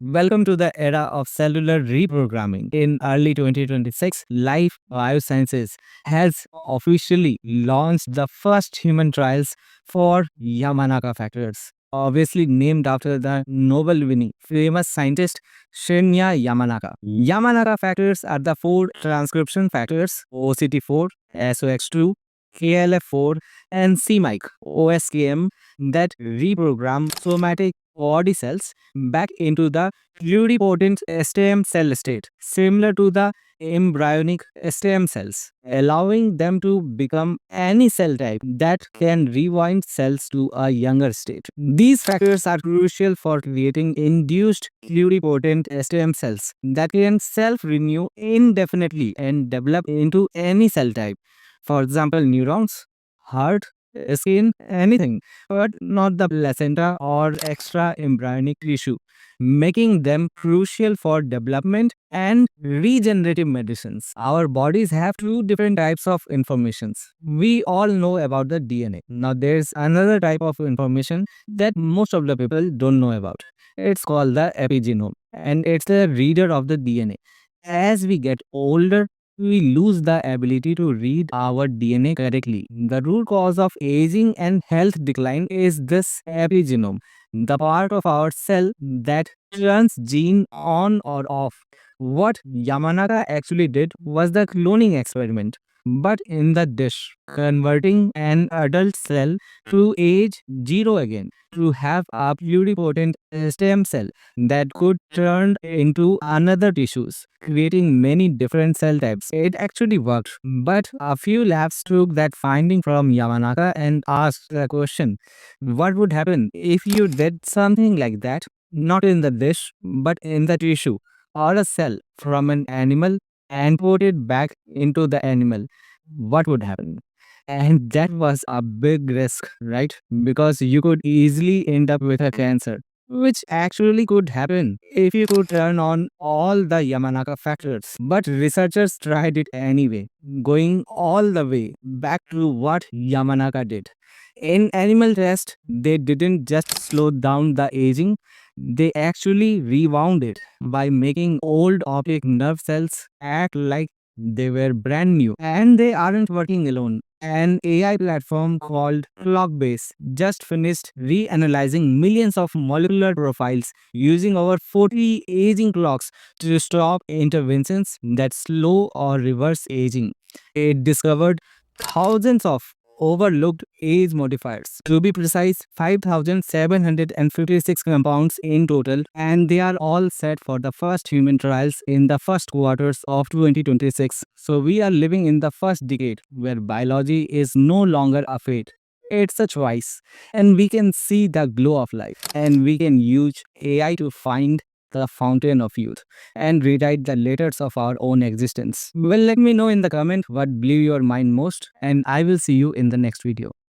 Welcome to the era of cellular reprogramming. In early 2026, Life Biosciences has officially launched the first human trials for Yamanaka factors, obviously named after the Nobel winning famous scientist Shinya Yamanaka. Yamanaka factors are the four transcription factors OCT4, SOX2, KLF4, and CMYC, OSKM, that reprogram somatic body cells back into the pluripotent stem cell state, similar to the embryonic stem cells, allowing them to become any cell type that can rewind cells to a younger state. These factors are crucial for creating induced pluripotent stem cells that can self-renew indefinitely and develop into any cell type. For example, neurons, heart, skin, anything, but not the placenta or extra embryonic tissue, making them crucial for development and regenerative medicines. Our bodies have two different types of informations. We all know about the DNA. Now there's another type of information that most of the people don't know about. It's called the epigenome, and it's the reader of the DNA. As we get older, we lose the ability to read our DNA correctly. The root cause of aging and health decline is this epigenome, the part of our cell that turns gene on or off. What Yamanaka actually did was the cloning experiment, but in the dish, converting an adult cell to age 0 again to have a pluripotent stem cell that could turn into another tissues, creating many different cell types. It actually worked, but a few labs took that finding from Yamanaka and asked the question, what would happen if you did something like that, not in the dish, but in the tissue or a cell from an animal and put it back into the animal? What would happen? And that was a big risk, right? Because you could easily end up with a cancer, which actually could happen if you could turn on all the Yamanaka factors. But researchers tried it anyway, going all the way back to what Yamanaka did. In animal test, they didn't just slow down the aging, they actually rewound it by making old optic nerve cells act like they were brand new. And they aren't working alone. An AI platform called Clockbase just finished reanalyzing millions of molecular profiles using over 40 aging clocks to stop interventions that slow or reverse aging. It discovered thousands of overlooked age modifiers. To be precise, 5,756 compounds in total, and they are all set for the first human trials in the first quarters of 2026. So we are living in the first decade where biology is no longer a fate. It's a choice, and we can see the glow of life, and we can use AI to find the fountain of youth and rewrite the letters of our own existence. Well, let me know in the comment what blew your mind most, and I will see you in the next video.